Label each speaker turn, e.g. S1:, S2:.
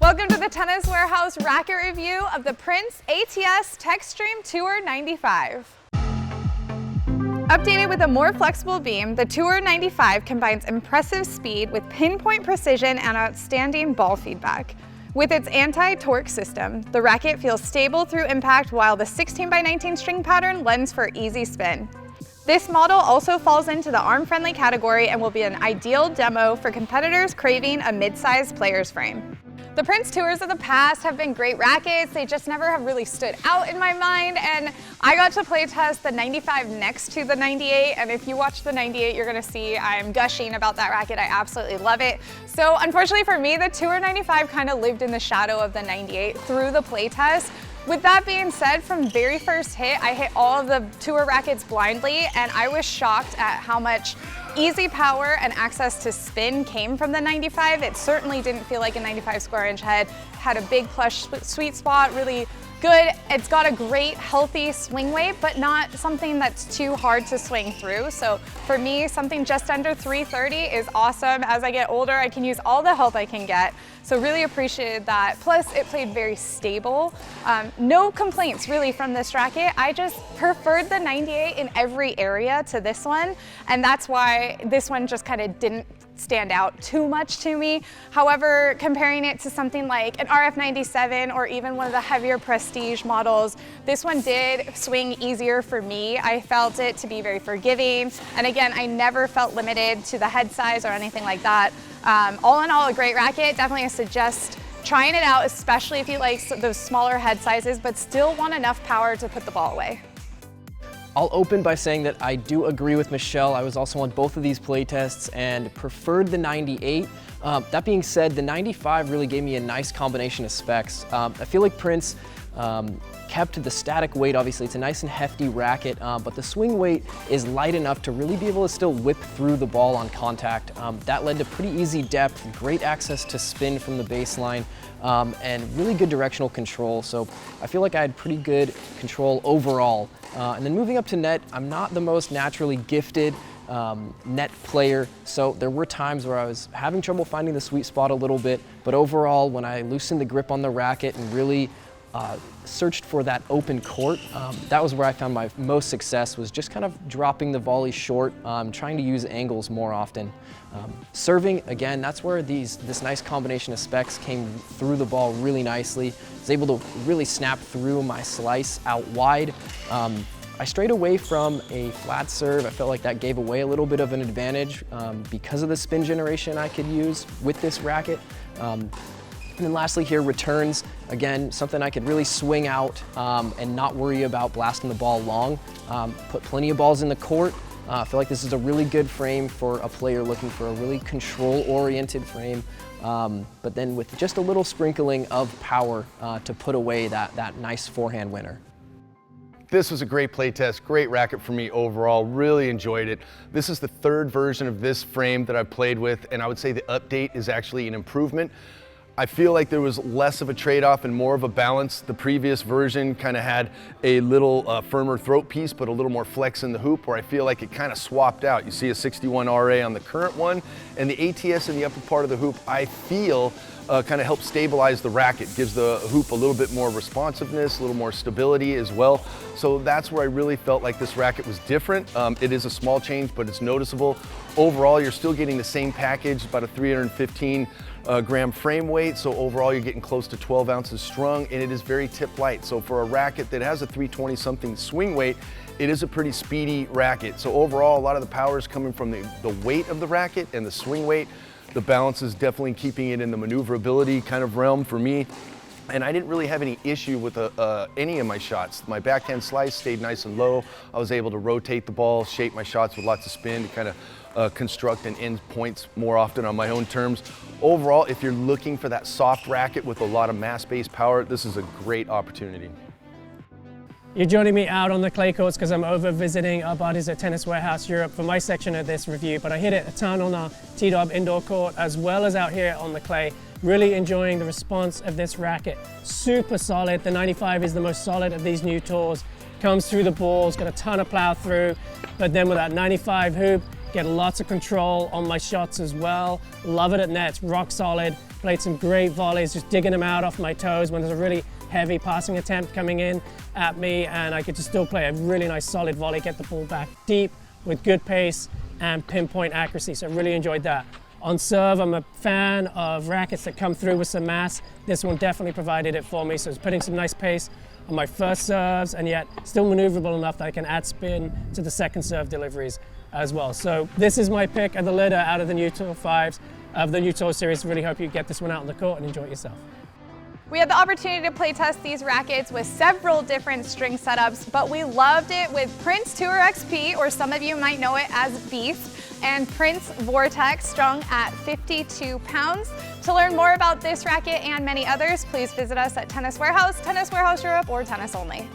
S1: Welcome to the Tennis Warehouse racket review of the Prince ATS Textreme Tour 95. Updated with a more flexible beam, the Tour 95 combines impressive speed with pinpoint precision and outstanding ball feedback. With its anti-torque system, the racket feels stable through impact while the 16x19 string pattern lends for easy spin. This model also falls into the arm-friendly category and will be an ideal demo for competitors craving a mid-sized player's frame. The Prince Tours of the past have been great rackets, they just never have really stood out in my mind, and I got to play test the 95 next to the 98, and if you watch the 98, you're gonna see I'm gushing about that racket. I absolutely love it. So unfortunately for me, the Tour 95 kind of lived in the shadow of the 98 through the play test. With that being said, from very first hit, I hit all of the Tour rackets blindly, and I was shocked at how much easy power and access to spin came from the 95. It certainly didn't feel like a 95 square inch head. Had a big plush sweet spot, really good. It's got a great healthy swing weight, but not something that's too hard to swing through. So for me, something just under 330 is awesome. As I get older, I can use all the help I can get. So really appreciated that. Plus it played very stable. No complaints really from this racket. I just preferred the 98 in every area to this one. And that's why this one just kind of didn't stand out too much to me. However, comparing it to something like an RF97 or even one of the heavier prestige models, this one did swing easier for me. I felt it to be very forgiving. And again, I never felt limited to the head size or anything like that. All in all, a great racket. Definitely suggest trying it out, especially if you like those smaller head sizes, but still want enough power to put the ball away.
S2: I'll open by saying that I do agree with Michelle. I was also on both of these play tests and preferred the 98. That being said, the 95 really gave me a nice combination of specs. I feel like Prince kept the static weight. Obviously it's a nice and hefty racket, but the swing weight is light enough to really be able to still whip through the ball on contact. That led to pretty easy depth, great access to spin from the baseline, and really good directional control. So I feel like I had pretty good control overall. And then moving up to net, I'm not the most naturally gifted net player, so there were times where I was having trouble finding the sweet spot a little bit, but overall when I loosened the grip on the racket and really searched for that open court, that was where I found my most success, was just kind of dropping the volley short, trying to use angles more often. Serving, again, that's where this nice combination of specs came through the ball really nicely. I was able to really snap through my slice out wide. I strayed away from a flat serve. I felt like that gave away a little bit of an advantage because of the spin generation I could use with this racket. And then lastly here, returns. Again, something I could really swing out and not worry about blasting the ball long. Put plenty of balls in the court. I feel like this is a really good frame for a player looking for a really control-oriented frame, but then with just a little sprinkling of power to put away that nice forehand winner.
S3: This was a great play test, great racket for me overall, really enjoyed it. This is the third version of this frame that I've played with, and I would say the update is actually an improvement. I feel like there was less of a trade-off and more of a balance. The previous version kind of had a little firmer throat piece, but a little more flex in the hoop, where I feel like it kind of swapped out. You see a 61 RA on the current one, and the ATS in the upper part of the hoop, I feel, kind of helps stabilize the racket, gives the hoop a little bit more responsiveness, a little more stability as well. So that's where I really felt like this racket was different. It is a small change, but it's noticeable. Overall, you're still getting the same package, about a 315 gram frame weight, so overall you're getting close to 12 ounces strung, and it is very tip light. So for a racket that has a 320 something swing weight, it is a pretty speedy racket. So overall, a lot of the power is coming from the weight of the racket and the swing weight. The balance is definitely keeping it in the maneuverability kind of realm for me. And I didn't really have any issue with any of my shots. My backhand slice stayed nice and low. I was able to rotate the ball, shape my shots with lots of spin to kind of construct and end points more often on my own terms. Overall, if you're looking for that soft racket with a lot of mass-based power, this is a great opportunity.
S4: You're joining me out on the clay courts because I'm over visiting our buddies at Tennis Warehouse Europe for my section of this review, but I hit it a ton on our T-Dub indoor court as well as out here on the clay. Really enjoying the response of this racket. Super solid. The 95 is the most solid of these new tours. Comes through the balls, got a ton of plow through, but then with that 95 hoop, get lots of control on my shots as well. Love it at net, it's rock solid. Played some great volleys, just digging them out off my toes when there's a really heavy passing attempt coming in at me, and I could just still play a really nice solid volley, get the ball back deep with good pace and pinpoint accuracy, so I really enjoyed that. On serve, I'm a fan of rackets that come through with some mass. This one definitely provided it for me, so it's putting some nice pace on my first serves and yet still maneuverable enough that I can add spin to the second serve deliveries as well. So this is my pick of the litter out of the new Tour 5s of the new Tour series. Really hope you get this one out on the court and enjoy it yourself.
S1: We had the opportunity to play test these rackets with several different string setups, but we loved it with Prince Tour XP, or some of you might know it as Beast, and Prince Vortex strung at 52 pounds. To learn more about this racket and many others, please visit us at Tennis Warehouse, Tennis Warehouse Europe, or Tennis Only.